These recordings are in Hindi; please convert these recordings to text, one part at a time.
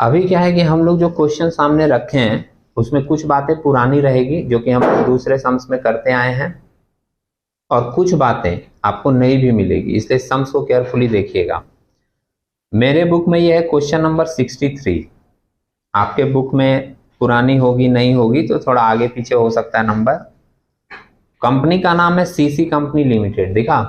अभी क्या है कि हम लोग जो क्वेश्चन सामने रखे हैं उसमें कुछ बातें पुरानी रहेगी जो कि हम दूसरे सम्स में करते आए हैं, और कुछ बातें आपको नई भी मिलेगी, इसलिए सम्स को केयरफुली देखिएगा। मेरे बुक में ये है क्वेश्चन नंबर 63। आपके बुक में पुरानी होगी नई होगी तो थोड़ा आगे पीछे हो सकता है नंबर। कंपनी का नाम है सीसी कंपनी लिमिटेड, दिखा।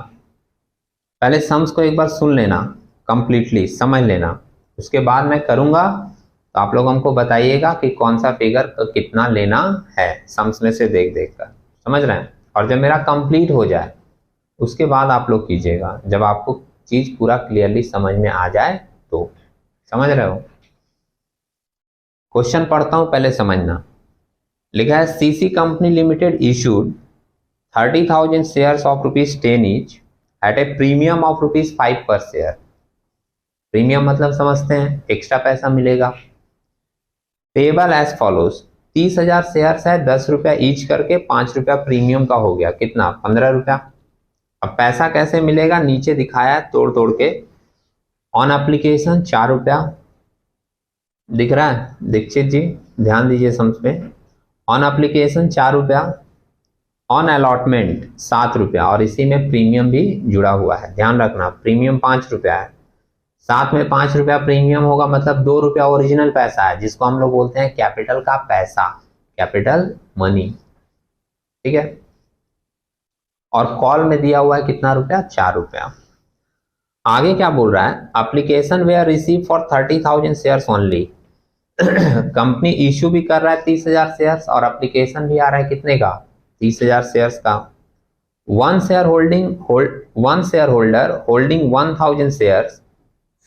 पहले सम्स को एक बार सुन लेना, कंप्लीटली समझ लेना, उसके बाद मैं करूंगा तो आप लोग हमको बताइएगा कि कौन सा फिगर कितना लेना है सम्स में से देख देख कर, समझ रहे हैं। और जब मेरा कंप्लीट हो जाए उसके बाद आप लोग कीजिएगा, जब आपको चीज पूरा क्लियरली समझ में आ जाए तो। समझ रहे हो? क्वेश्चन पढ़ता हूं, पहले समझना। लिखा है CC company limited issued 30,000 shares of ₹10 each eight A premium of ₹5 पर शेयर। प्रीमियम मतलब समझते हैं, एक्स्ट्रा पैसा मिलेगा। पेबल एज फॉलोज, 30,000 शेयर्स है, ₹10 ईच करके, ₹5 प्रीमियम का हो गया, कितना? ₹15। अब पैसा कैसे मिलेगा नीचे दिखाया है तोड़ तोड़ के। ऑन एप्लीकेशन ₹4 दिख रहा है, दीक्षित जी ध्यान दीजिए सम्स पे। ऑन एप्लीकेशन ₹4, ऑन अलॉटमेंट ₹7, और इसी में प्रीमियम भी जुड़ा हुआ है, ध्यान रखना। प्रीमियम ₹5 है, साथ में ₹5 प्रीमियम होगा, मतलब ₹2 ओरिजिनल पैसा है, जिसको हम लोग बोलते हैं कैपिटल का पैसा, कैपिटल मनी, ठीक है। और कॉल में दिया हुआ है कितना रुपया? ₹4। आगे क्या बोल रहा है? Application were receive for 30,000 shares only. Company issue भी कर रहा है 30,000 शेयर्स, और एप्लीकेशन भी आ रहा है कितने का? 30,000 शेयर्स का। One share holder holding 1,000 shares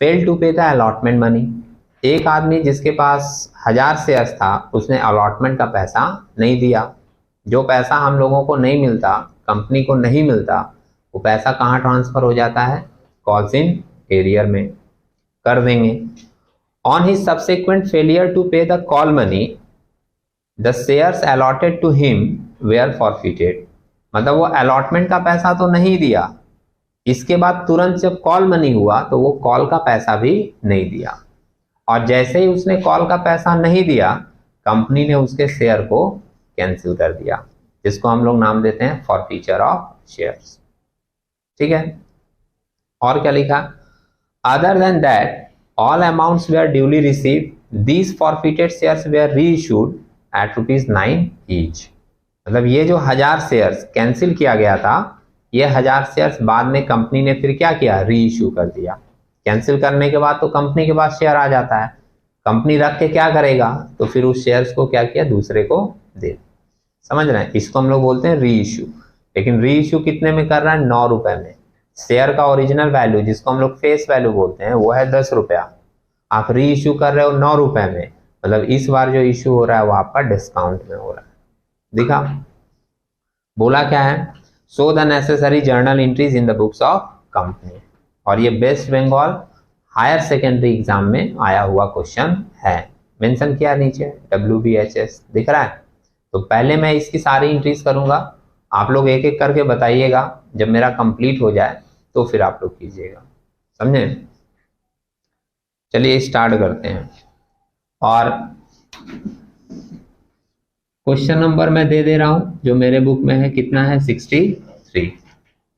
fail to pay the allotment money. एक आदमी जिसके पास 1,000 शेयर्स था उसने अलॉटमेंट का पैसा नहीं दिया। जो पैसा हम लोगों को नहीं मिलता, कंपनी को नहीं मिलता, वो पैसा कहाँ ट्रांसफर हो जाता है? कॉल्स इन एरियर में कर देंगे। On his subsequent failure to pay the call money the shares allotted to him were forfeited. मतलब वो अलॉटमेंट का पैसा तो नहीं दिया, इसके बाद तुरंत जब कॉल मनी हुआ तो वो कॉल का पैसा भी नहीं दिया, और जैसे ही उसने कॉल का पैसा नहीं दिया कंपनी ने उसके शेयर को कैंसिल कर दिया, जिसको हम लोग नाम देते हैं फॉरफीचर ऑफ शेयर्स, ठीक है। और क्या लिखा? Other than that all amounts were duly received, these forfeited shares were reissued at ₹9 each. मतलब ये जो 1,000 शेयर्स कैंसिल किया गया था, ये 1,000 शेयर्स बाद में कंपनी ने फिर क्या किया? री इश्यू कर दिया। कैंसिल करने के बाद तो कंपनी के पास शेयर आ जाता है, कंपनी रख के क्या करेगा? तो फिर उस शेयर्स को क्या किया? दूसरे को दे। समझ रहे हैं? इसको हम लोग बोलते हैं री इश्यू। लेकिन री इश्यू कितने में कर रहा है? ₹9 में। शेयर का ओरिजिनल वैल्यू, जिसको हम लोग फेस वैल्यू बोलते हैं, वो है ₹10। आप री इश्यू कर रहे हो ₹9 में, मतलब इस बार जो इश्यू हो रहा है वो आपका डिस्काउंट में हो रहा है। दिखा? बोला क्या है? So the necessary journal entries in the books of company. और ये West Bengal higher secondary exam में आया हुआ क्वेश्चन है, मेंशन किया नीचे WBHS, दिख रहा है। तो पहले मैं इसकी सारी एंट्रीज करूंगा, आप लोग एक एक करके बताइएगा, जब मेरा कंप्लीट हो जाए तो फिर आप लोग कीजिएगा, समझे? चलिए स्टार्ट करते हैं। और क्वेश्चन नंबर मैं दे दे रहा हूं जो मेरे बुक में है, कितना है? 63,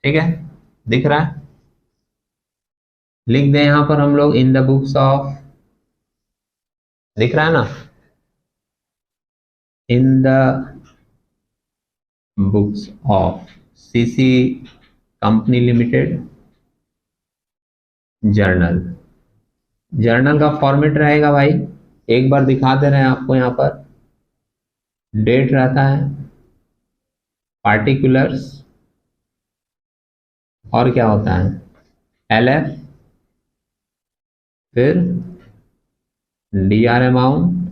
ठीक है, दिख रहा है? लिख दें यहां पर हम लोग इन द बुक्स ऑफ, दिख रहा है ना? इन the books of CC company limited journal. Journal का फॉर्मेट रहेगा भाई, एक बार दिखा दे रहे हैं आपको, यहां पर डेट रहता है, पार्टिकुलर्स, और क्या होता है? LF, फिर DR अमाउंट,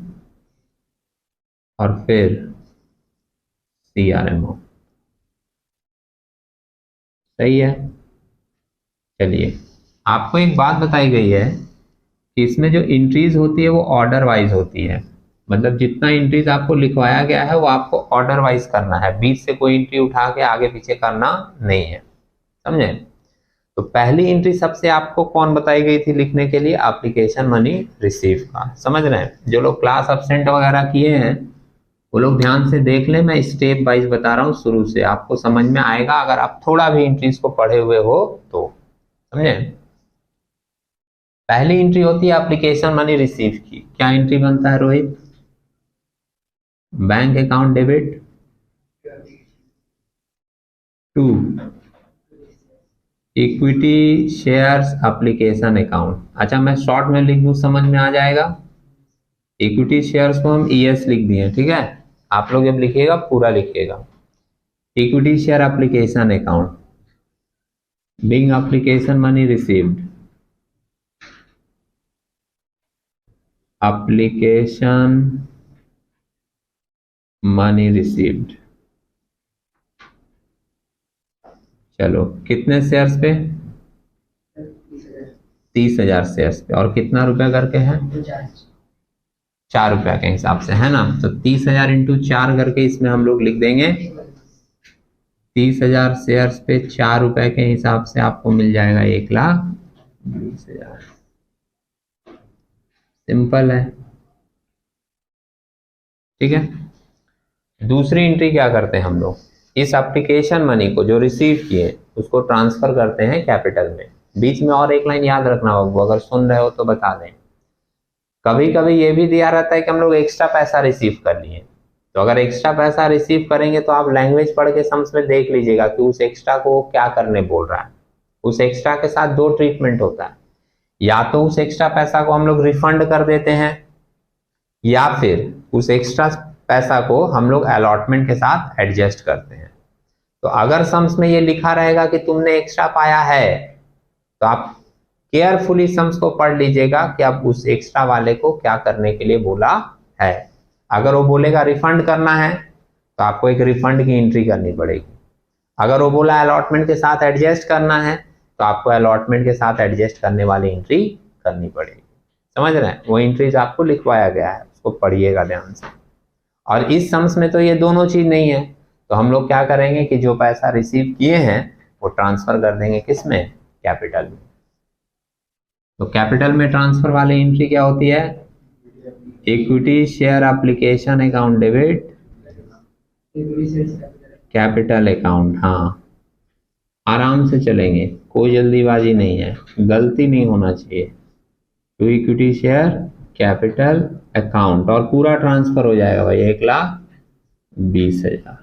और फिर CR अमाउंट। सही है? चलिए, आपको एक बात बताई गई है कि इसमें जो एंट्रीज होती है वो ऑर्डर वाइज होती है, मतलब जितना एंट्रीज आपको लिखवाया गया है वो आपको ऑर्डर वाइज करना है, बीच से कोई एंट्री उठा के आगे पीछे करना नहीं है, समझे? तो पहली एंट्री सबसे आपको कौन बताई गई थी लिखने के लिए? एप्लीकेशन मनी रिसीव का। समझ रहे हैं? जो लोग क्लास एब्सेंट वगैरह किए हैं वो लोग ध्यान से देख लें, मैं स्टेप वाइज बता रहा हूँ, शुरू से आपको समझ में आएगा अगर आप थोड़ा भी एंट्रीज को पढ़े हुए हो तो। समझे? पहली एंट्री होती है एप्लीकेशन मनी रिसीव की। क्या एंट्री बनता है Rohit? Bank account debit to equity shares application account. अच्छा, मैं शॉर्ट में लिख दूं, समझ में आ जाएगा। इक्विटी शेयर्स को हम ईएस लिख दिए, ठीक है। आप लोग जब लिखिएगा पूरा लिखिएगा। Equity share application account, big application money received, application money received. चलो, कितने शेयर्स पे? 30,000 शेयर्स पे। और कितना रुपया करके है? 4 रुपया के हिसाब से, है ना। तो 30,000 इंटू 4 करके इसमें हम लोग लिख देंगे 30,000 शेयर्स पे 4 रुपए के हिसाब से आपको मिल जाएगा 1,20,000। सिंपल है, ठीक है। दूसरी एंट्री क्या करते हैं हम लोग? इस एप्लीकेशन मनी को जो रिसीव किए उसको ट्रांसफर करते हैं कैपिटल में। बीच में और एक लाइन याद रखना बाबू, अगर सुन रहे हो तो बता दें। कभी कभी ये भी दिया रहता है कि हम लोग एक्स्ट्रा पैसा रिसीव कर लिए, तो अगर एक्स्ट्रा पैसा रिसीव करेंगे तो आप लैंग्वेज पढ़ के सम्स में देख लीजिएगा कि उस एक्स्ट्रा को क्या करने बोल रहा है। उस एक्स्ट्रा के साथ 2 ट्रीटमेंट होता है, या तो उस एक्स्ट्रा पैसा को हम लोग रिफंड कर देते हैं, या फिर उस एक्स्ट्रा पैसा को हम लोग अलॉटमेंट के साथ एडजस्ट करते हैं। तो अगर सम्स में ये लिखा रहेगा कि तुमने एक्स्ट्रा पाया है, तो आप केयरफुली सम्स को पढ़ लीजिएगा कि अब उस एक्स्ट्रा वाले को क्या करने के लिए बोला है। अगर वो बोलेगा रिफंड करना है तो आपको एक रिफंड की एंट्री करनी पड़ेगी। अगर वो बोला अलॉटमेंट के साथ एडजस्ट करना है तो आपको अलॉटमेंट के साथ एडजस्ट करने वाली एंट्री करनी पड़ेगी। समझ रहे हैं? वो एंट्रीज आपको लिखवाया गया है, उसको पढ़िएगा ध्यान से। और इस सम्स में तो ये दोनों चीज नहीं है, तो हम लोग क्या करेंगे कि जो पैसा रिसीव किए हैं वो ट्रांसफर कर देंगे किसमें? कैपिटल में। तो कैपिटल में ट्रांसफर वाली एंट्री क्या होती है? Equity share application account debit capital account. हाँ, आराम से चलेंगे, कोई जल्दीबाजी नहीं है, गलती नहीं होना चाहिए। To equity share capital account, और पूरा ट्रांसफर हो जाएगा भाई 1,20,000।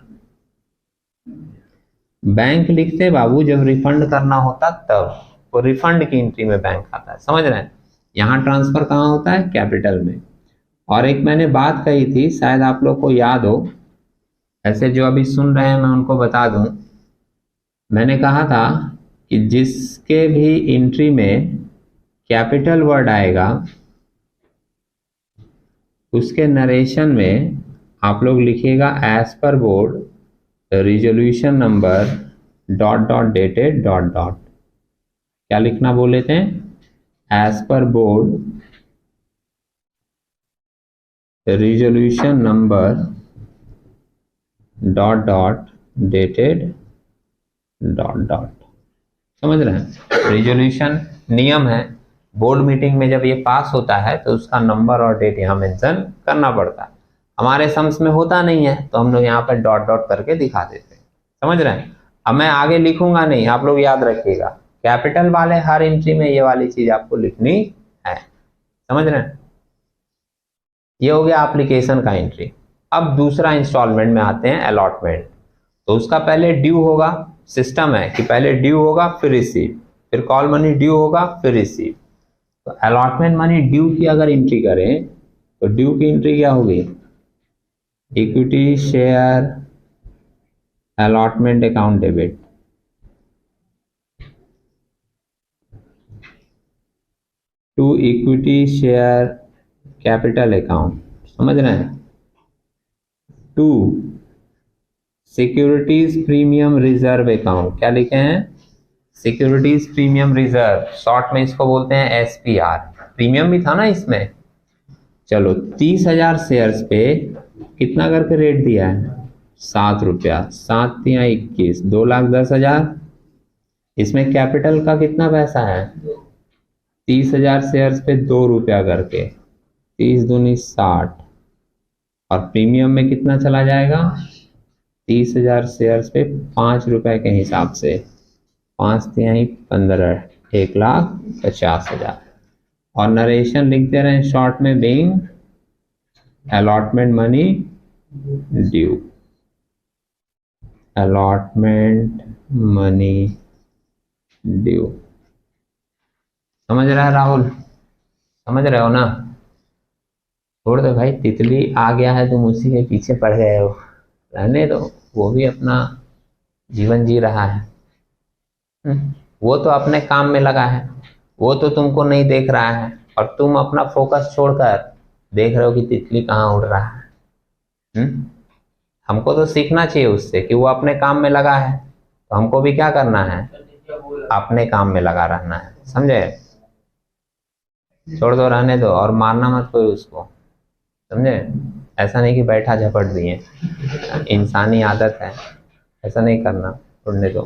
बैंक लिखते बाबू जब रिफंड करना होता तब, वो रिफंड की एंट्री में बैंक आता है। समझ रहे हैं? यहाँ ट्रांसफर कहाँ होता है? कैपिटल में। और एक मैंने बात कही थी, शायद आप लोग को याद हो, ऐसे जो अभी सुन रहे हैं मैं उनको बता दूं। मैंने कहा था कि जिसके भी एंट्री में कैपिटल वर्ड आएगा उसके नरेशन में आप लोग लिखिएगा as per board resolution number ... dated ... क्या लिखना बोले थे? As per board resolution number ... dated ... समझ रहे हैं? रिजोल्यूशन नियम है, बोर्ड मीटिंग में जब ये पास होता है तो उसका नंबर और डेट यहाँ मेंशन करना पड़ता है। हमारे सम्स में होता नहीं है तो हम लोग यहाँ पर ... करके दिखा देते हैं। समझ रहे हैं? अब मैं आगे लिखूंगा नहीं, आप लोग याद रखिएगा, कैपिटल वाले हर एंट्री में ये वाली चीज आपको लिखनी है। समझ रहे हैं? ये हो गया एप्लीकेशन का एंट्री। अब दूसरा इंस्टॉलमेंट में आते हैं, अलॉटमेंट। तो उसका पहले ड्यू होगा, सिस्टम है कि पहले ड्यू होगा फिर रिसीव, फिर कॉल मनी ड्यू होगा फिर रिसीव। तो अलॉटमेंट मनी ड्यू की अगर एंट्री करें तो ड्यू की एंट्री क्या होगी? Equity share allotment account debit to equity share capital account. समझ रहे हैं? To securities premium reserve account. क्या लिखे हैं? सिक्योरिटीज प्रीमियम रिजर्व, शॉर्ट में इसको बोलते हैं एसपीआर। प्रीमियम भी था ना इसमें। चलो, 30,000 शेयर्स पे कितना करके रेट दिया है? 7 रुपया। 7 × 21, 2,10,000। इसमें कैपिटल का कितना पैसा है, 30,000 शेयर्स पे 2 रुपया करके, 30 दूनी 60, और प्रीमियम में कितना चला जाएगा, 30,000 शेयर्स पे 5 रुपए के हिसाब से, 5 तिहाई 15, 1,50,000। और नरेशन लिखते रहे शॉर्ट में, being allotment money due, allotment money due. समझ रहा है राहुल, समझ रहे हो ना? छोड़ दो भाई, तितली आ गया है तुम उसी के पीछे पड़ गए हो, रहने दो, वो भी अपना जीवन जी रहा है। वो तो अपने काम में लगा है, वो तो तुमको नहीं देख रहा है, और तुम अपना फोकस छोड़कर देख रहे हो कि तितली कहाँ उड़ रहा है। हमको तो सीखना चाहिए उससे कि वो अपने काम में लगा है, तो हमको भी क्या करना है, अपने काम में लगा रहना है, समझे? छोड़ दो, रहने दो, और मारना मत कोई उसको, समझे? ऐसा नहीं कि बैठा झपट दिए, इंसानी आदत है, ऐसा नहीं करना, छोड़ने दो।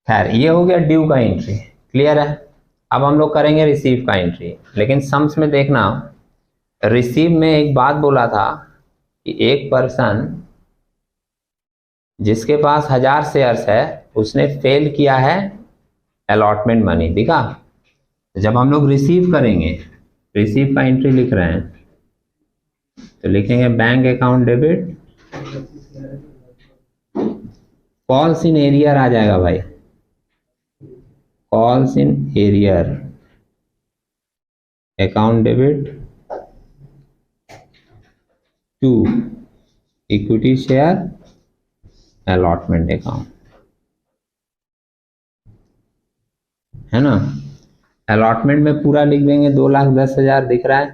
खैर, ये हो गया ड्यू का एंट्री, क्लियर है? अब हम लोग करेंगे रिसीव का एंट्री, लेकिन सम्स में देखना, रिसीव में एक बात बोला था कि एक पर्सन जिसके पास 1000 शेयर्स है उसने फेल किया है अलॉटमेंट मनी, दिखा? जब हम लोग रिसीव करेंगे, रिसीव का एंट्री लिख रहे हैं, तो लिखेंगे bank account debit, calls in arrear आ जाएगा भाई, calls in arrear, account debit to equity share allotment account, है ना? अलॉटमेंट में पूरा लिख देंगे 2,10,000 दिख रहा है।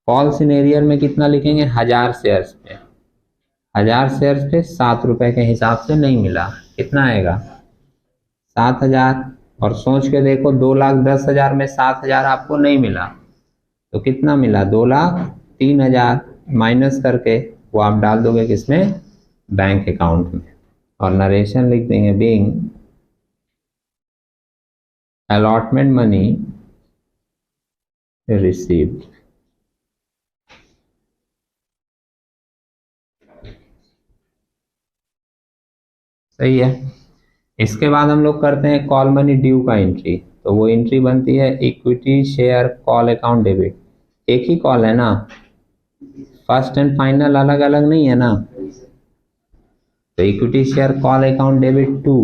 कॉल्स इन एरियर में कितना लिखेंगे, 1000 शेयर्स पे, 1000 शेयर्स पे 7 रुपए के हिसाब से नहीं मिला, कितना आएगा, 7,000। और सोच के देखो, 2,10,000 में 7,000 आपको नहीं मिला, तो कितना मिला, 2,03,000 माइनस करके वो आप डाल दोगे किसमें, बैंक अकाउंट में, और नरेशन लिख देंगे, बीइंग अलॉटमेंट मनी रिसीव्ड। सही है। इसके बाद हम लोग करते हैं कॉल मनी ड्यू का एंट्री, तो वो एंट्री बनती है equity share call account debit, एक ही कॉल है ना, फर्स्ट एंड फाइनल अलग अलग नहीं है ना, तो equity share call account debit to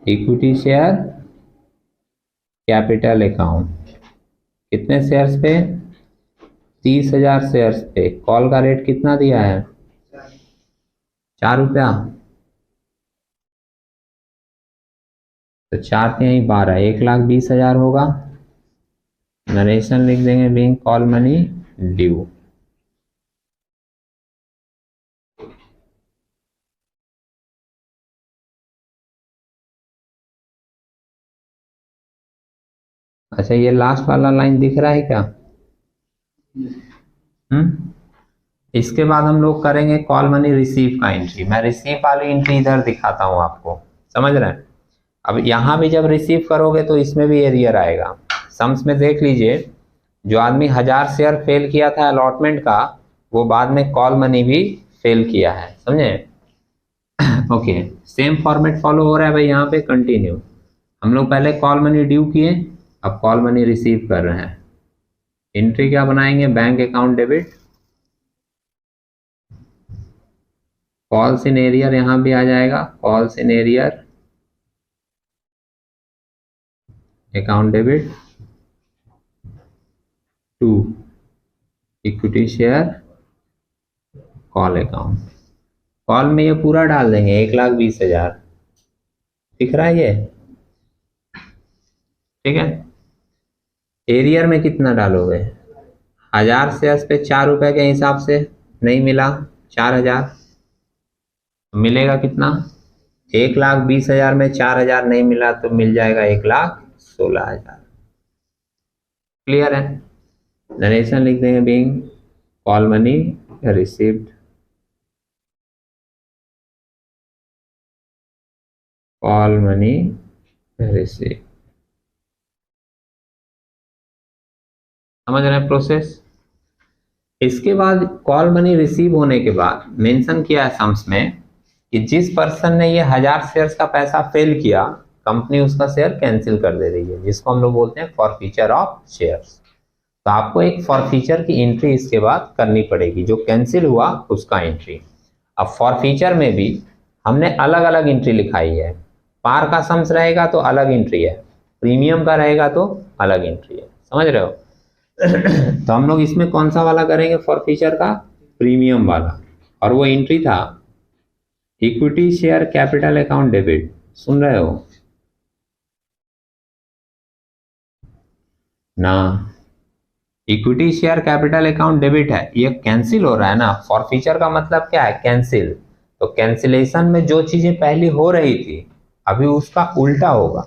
equity share capital account, कितने शेयर्स पे, 30,000 शेयर्स पे, कॉल का रेट कितना दिया है, 4 रुपया, तो 4 के यहीं 12, 1,20,000 होगा। नरेशन लिख देंगे, बीइंग कॉल मनी ड्यू। अच्छा, ये लास्ट वाला लाइन दिख रहा है क्या? इसके बाद हम लोग करेंगे कॉल मनी रिसीव का एंट्री। मैं रिसीव वाली एंट्री इधर दिखाता हूं आपको, समझ रहे हैं? अब यहां भी जब रिसीव करोगे तो इसमें भी एरियर आएगा। सम्स में देख लीजिए, जो आदमी 1000 शेयर फेल किया था अलॉटमेंट का, वो बाद में कॉल मनी भी फेल किया है, समझे? ओके, सेम फॉर्मेट फॉलो हो रहा है भाई, यहाँ पे कंटिन्यू। हम लोग पहले कॉल मनी ड्यू किए, अब कॉल मनी रिसीव कर रहे हैं। एंट्री क्या बनाएंगे, bank account debit, calls in arrear यहां भी आ जाएगा, calls in arrear account debit to equity share call account. Call में ये पूरा डाल देंगे, 1,20,000 दिख रहा है ये, ठीक है? एरियर में कितना डालोगे, 1000 शेयर्स पे 4 रुपए के हिसाब से नहीं मिला, 4,000, मिलेगा कितना, 1,20,000 में 4,000 नहीं मिला तो मिल जाएगा 1,16,000। क्लियर है? नरेशन लिख देंगे, being call money received. Call money receive. समझ रहे हैं प्रोसेस। इसके बाद कॉल मनी रिसीव होने के बाद मेंशन किया है सम्स में कि जिस पर्सन ने ये 1000 शेयर्स का पैसा फेल किया, कंपनी उसका शेयर कैंसिल कर दे रही है, जिसको हम लोग बोलते हैं फॉरफीचर ऑफ शेयर्स। तो आपको एक फॉरफीचर की एंट्री इसके बाद करनी पड़ेगी, जो कैंसिल हुआ उसका एंट्री। अब फॉरफीचर में भी हमने अलग अलग एंट्री लिखाई है। पार का सम्स रहेगा तो अलग एंट्री है, प्रीमियम का रहेगा तो अलग एंट्री है। समझ रहे हो। तो हम लोग इसमें कौन सा वाला करेंगे फॉरफीचर का? प्रीमियम वाला। और वो एंट्री था equity share capital account debit. सुन रहे हो ना? Equity share capital account debit है, ये कैंसिल हो रहा है ना। फॉरफीचर का मतलब क्या है? कैंसिल। तो कैंसिलेशन में जो चीजें पहले हो रही थी अभी उसका उल्टा होगा।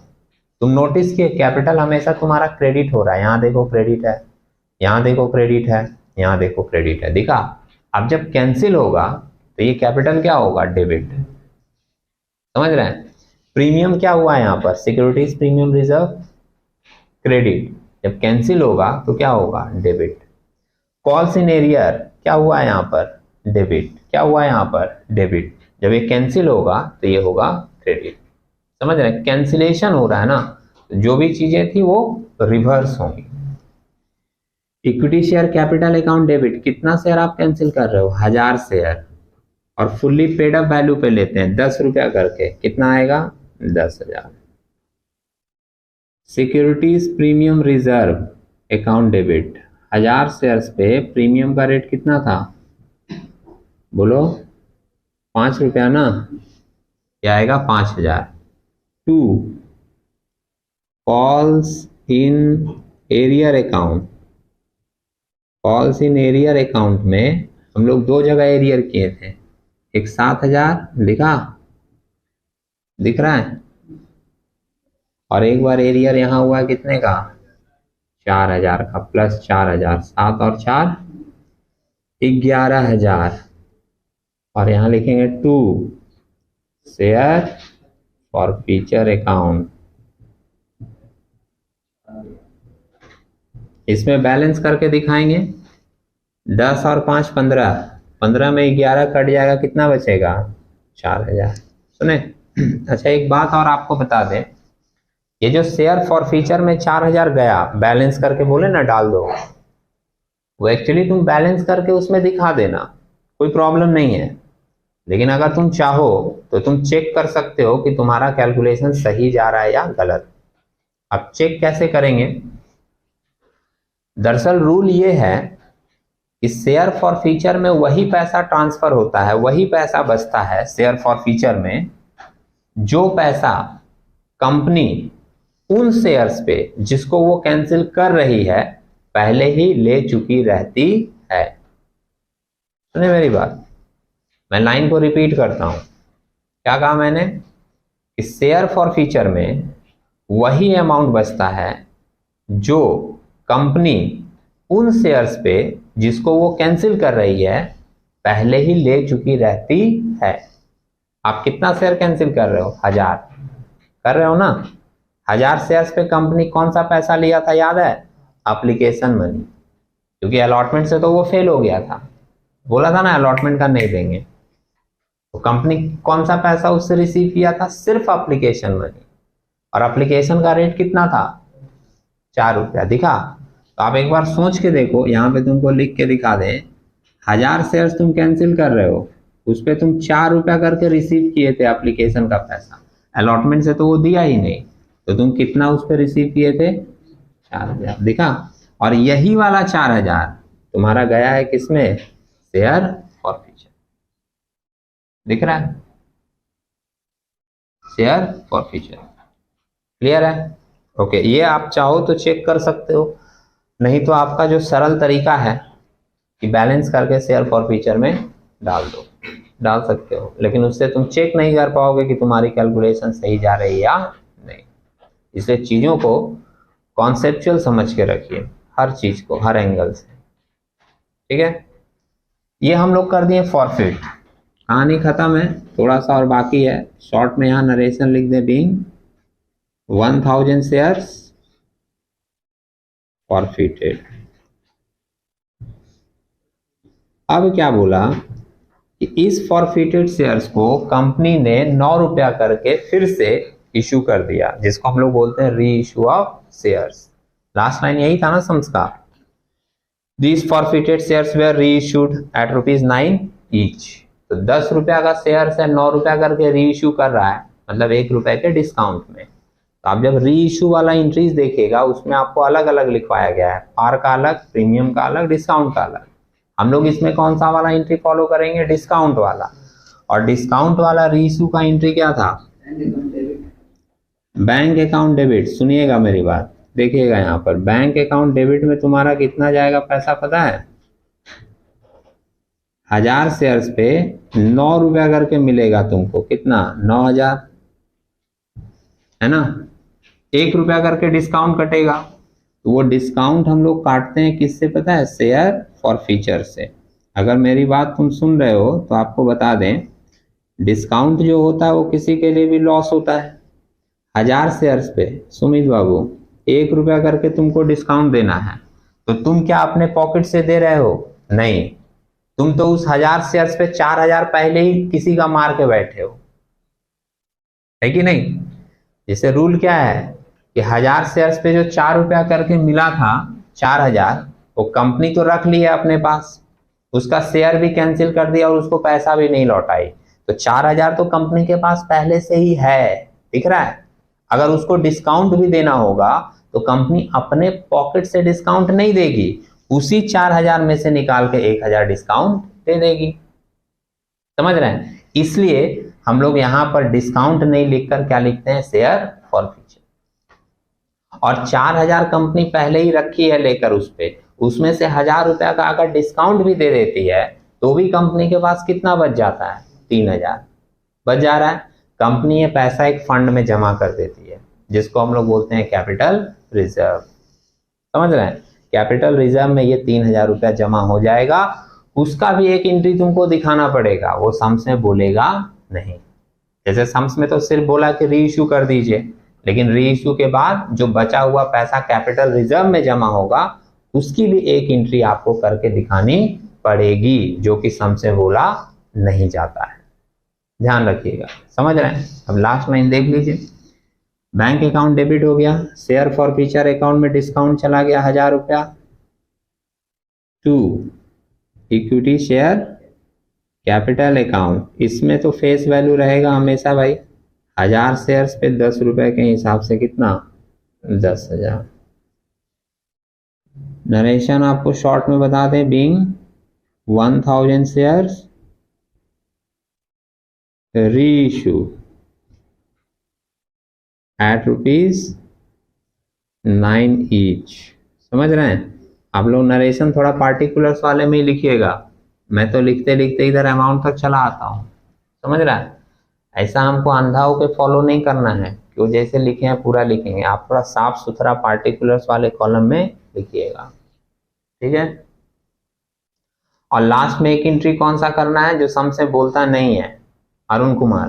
तुम नोटिस किए कैपिटल हमेशा तुम्हारा क्रेडिट हो रहा है। यहाँ देखो क्रेडिट है, यहाँ देखो क्रेडिट है, यहाँ देखो क्रेडिट है, दिखा। अब जब कैंसिल होगा तो ये कैपिटल क्या होगा? डेबिट। समझ रहे हैं। प्रीमियम क्या हुआ यहाँ पर? Securities premium reserve credit. जब कैंसिल होगा तो क्या होगा? डेबिट। कॉल्स इन एरियर क्या हुआ है यहाँ पर? डेबिट। क्या हुआ है यहाँ पर? डेबिट। जब ये कैंसिल होगा तो ये होगा क्रेडिट। समझ रहे हैं। कैंसिलेशन हो रहा है ना, तो जो भी चीजें थी वो रिवर्स होंगी। Equity share capital account debit, कितना शेयर आप कैंसिल कर रहे हो? 1000 शेयर। और फुल्ली पेड अप वैल्यू पे लेते हैं 10 रुपया करके, कितना आएगा? 10,000। Securities premium reserve account debit, 1000 shares पे प्रीमियम का रेट कितना था? बोलो 5 रुपया ना, क्या आएगा? 5000। 2 calls in arrear account. Calls in arrear account में हम लोग 2 जगह एरियर किए थे, एक 7000 लिखा, दिख रहा है, और एक बार एरियर यहाँ हुआ कितने का? 4000 का, प्लस 4000, 7 और 4 11,000। और यहाँ लिखेंगे 2 शेयर फॉरफीचर अकाउंट। इसमें बैलेंस करके दिखाएंगे। 10 और 5 15, 15 में 11 कट जाएगा, कितना बचेगा? 4000। सुने। अच्छा एक बात और आपको बता दें, ये जो शेयर फॉरफीचर में 4000 गया, बैलेंस करके बोले ना डाल दो, वो एक्चुअली तुम बैलेंस करके उसमें दिखा देना, कोई प्रॉब्लम नहीं है। लेकिन अगर तुम चाहो तो तुम चेक कर सकते हो कि तुम्हारा कैलकुलेशन सही जा रहा है या गलत। अब चेक कैसे करेंगे? दरअसल रूल ये है कि शेयर फॉरफीचर में वही पैसा ट्रांसफर होता है, वही पैसा बचता है शेयर फॉरफीचर में, जो पैसा कंपनी उन शेयर्स पे जिसको वो कैंसिल कर रही है पहले ही ले चुकी रहती है। सुने मेरी बात, मैं लाइन को रिपीट करता हूं। क्या कहा मैंने? कि शेयर फॉरफीचर में वही अमाउंट बचता है जो कंपनी उन शेयर्स पे जिसको वो कैंसिल कर रही है पहले ही ले चुकी रहती है। आप कितना शेयर कैंसिल कर रहे हो? 1000 कर रहे हो ना। 1000 शेयर्स पे कंपनी कौन सा पैसा लिया था याद है? एप्लीकेशन मनी, क्योंकि अलॉटमेंट से तो वो फेल हो गया था, बोला था ना अलॉटमेंट का नहीं देंगे। तो कंपनी कौन सा पैसा उससे रिसीव किया था? सिर्फ एप्लीकेशन मनी। और एप्लीकेशन का रेट कितना था? 4 रुपया। दिखा? तो आप एक बार सोच के देखो, यहाँ पे तुमको लिख के दिखा दें, 1000 शेयर्स तुम कैंसिल कर रहे हो, उस पर तुम 4 रुपया करके रिसीव किए थे एप्लीकेशन का पैसा, अलॉटमेंट से तो वो दिया ही नहीं, तो तुम कितना उस पर रिसीव किए थे? 4000। दिखा? और यही वाला 4000 तुम्हारा गया है किसमें? Share forfeiture. दिख रहा है? Share forfeiture. क्लियर है? ओके। ये आप चाहो तो चेक कर सकते हो, नहीं तो आपका जो सरल तरीका है कि बैलेंस करके शेयर फॉरफीचर में डाल दो, डाल सकते हो, लेकिन उससे तुम चेक नहीं कर पाओगे कि तुम्हारी कैलकुलेशन सही जा रही है या नहीं। इसलिए चीज़ों को कॉन्सेप्चुअल समझ के रखिए, हर चीज़ को हर एंगल से। ठीक है? ये हम लोग कर दिए फॉरफिट। कहानी खत्म है, थोड़ा सा और बाकी है। शॉर्ट में यहाँ नरेशन लिख दे, बीइंग 1000 शेयर्स फॉरफिटेड। अब क्या बोला कि इस फॉरफिटेड शेयर्स को कंपनी ने 9 रुपया करके फिर से इशू कर दिया, जिसको हम लोग बोलते हैं री issue of shares. Last line यही था ना संस्कार। These forfeited shares were reissued at ₹9 each। तो 10 रुपया का शेयर है, 9 रुपया करके री इशू कर रहा है, मतलब 1 रुपए के डिस्काउंट में। तो आप जब री इशू वाला एंट्रीज देखिएगा उसमें आपको अलग अलग लिखवाया गया है, पार का अलग, प्रीमियम का अलग, डिस्काउंट का अलग। हम लोग इसमें कौन सा वाला एंट्री फॉलो करेंगे? डिस्काउंट वाला। और डिस्काउंट वाला री इशू का एंट्री क्या था? Bank account debit. सुनिएगा मेरी बात, देखिएगा यहाँ पर बैंक अकाउंट डेबिट में तुम्हारा कितना जाएगा पैसा पता है? 1000 शेयर्स पे 9 रुपया करके मिलेगा तुमको। कितना? 9000, है ना। 1 रुपया करके डिस्काउंट कटेगा। तो वो डिस्काउंट हम लोग काटते हैं किससे पता है? शेयर फॉरफीचर से। अगर मेरी बात तुम सुन रहे हो तो आपको बता दें, डिस्काउंट जो होता है वो किसी के लिए भी लॉस होता है। 1000 शेयर्स पे सुमित बाबू 1 रुपया करके तुमको डिस्काउंट देना है, तो तुम क्या अपने पॉकेट से दे रहे हो? नहीं, तुम तो उस 1000 शेयर्स पे 4000 पहले ही किसी का मार के बैठे हो, है कि नहीं। जैसे रूल क्या है कि 1000 शेयर्स पे जो 4 रुपया करके मिला था, 4000, वो कंपनी तो रख ली है अपने पास, उसका शेयर भी कैंसिल कर दिया और उसको पैसा भी नहीं लौटाई। तो 4000 तो कंपनी के पास पहले से ही है, दिख रहा है। अगर उसको डिस्काउंट भी देना होगा तो कंपनी अपने पॉकेट से डिस्काउंट नहीं देगी, उसी 4000 में से निकाल के 1000 डिस्काउंट दे देगी। समझ रहे हैं? इसलिए हम लोग यहां पर डिस्काउंट नहीं लिखकर क्या लिखते हैं? Share forfeiture. और 4000 कंपनी पहले ही रखी है लेकर उस पे, उसमें से 1000 रुपया का अगर डिस्काउंट भी दे देती है तो भी कंपनी के पास कितना बच जाता है? 3000 बच जा रहा है। कंपनी ये पैसा एक फंड में जमा कर देती है, जिसको हम लोग बोलते हैं कैपिटल रिजर्व। समझ रहे हैं? कैपिटल रिजर्व में ये 3000 रुपया जमा हो जाएगा। उसका भी एक एंट्री तुमको दिखाना पड़ेगा, वो सम्स में बोलेगा नहीं। जैसे सम्स में तो सिर्फ बोला कि री इशू कर दीजिए, लेकिन री इशू के बाद जो बचा हुआ पैसा कैपिटल रिजर्व में जमा होगा उसकी भी एक एंट्री आपको करके दिखानी पड़ेगी, जो कि सम्स में बोला नहीं जाता है। ध्यान रखिएगा, समझ रहे हैं। अब लास्ट लाइन देख लीजिए। बैंक अकाउंट डेबिट हो गया, शेयर फॉरफीचर अकाउंट में डिस्काउंट चला गया 1000 रुपया, to equity share capital account, इसमें तो फेस वैल्यू रहेगा हमेशा भाई। 1000 शेयर्स पे 10 रुपए के हिसाब से कितना? 10,000। नरेशन आपको शॉर्ट में बता दें, being 1000 shares reissue at ₹9 each. समझ रहे हैं? आप लोग नरेशन थोड़ा पार्टिकुलर्स वाले में ही लिखिएगा, मैं तो लिखते लिखते इधर अमाउंट तक चला आता हूँ। समझ रहा है? ऐसा हमको अंधा होकर फॉलो नहीं करना है कि वो जैसे लिखे हैं पूरा लिखेंगे। आप थोड़ा साफ सुथरा पार्टिकुलर्स वाले कॉलम में लिखिएगा, ठीक है। और लास्ट में एक एंट्री कौन सा करना है जो सम से बोलता नहीं है? अरुण कुमार,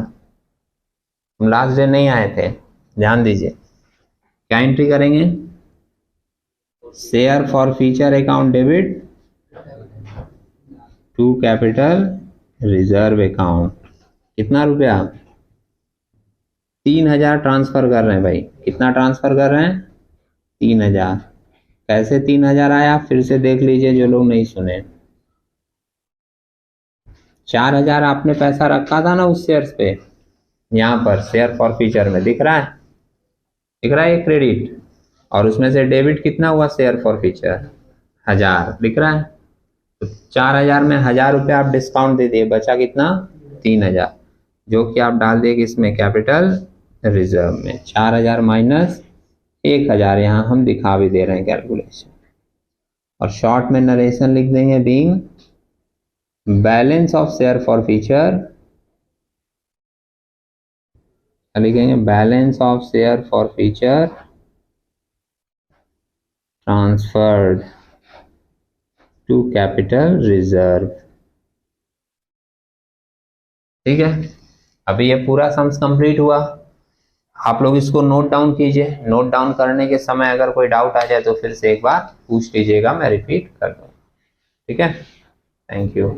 हम लास्ट डे नहीं आए थे, ध्यान दीजिए। क्या एंट्री करेंगे? Share forfeiture account debit to capital reserve account. कितना रुपया? 3000 ट्रांसफर कर रहे हैं भाई। कितना ट्रांसफर कर रहे हैं? 3000। कैसे 3000 आया फिर से देख लीजिए जो लोग नहीं सुने। 4000 आपने पैसा रखा था ना उस शेयर्स पे, यहाँ पर शेयर फॉर फीचर में दिख रहा है, दिख रहा है ये क्रेडिट, और उसमें से डेबिट कितना हुआ? शेयर फॉर फीचर 1000 दिख रहा है। तो 4000 में 1000 रुपया आप डिस्काउंट दे दिए, बचा कितना? 3000, जो कि आप डाल दिए इसमें कैपिटल रिजर्व में। 4000 माइनस 1000, यहाँ हम दिखा भी दे रहे हैं कैलकुलेशन। और शॉर्ट में नरेशन लिख देंगे, being balance of share forfeiture, लिखेंगे balance of share forfeiture transferred to capital reserve. ठीक है, अभी ये पूरा सम्स कंप्लीट हुआ। आप लोग इसको नोट डाउन कीजिए। नोट डाउन करने के समय अगर कोई डाउट आ जाए तो फिर से एक बार पूछ लीजिएगा, मैं रिपीट कर दूँ। ठीक है, थैंक यू।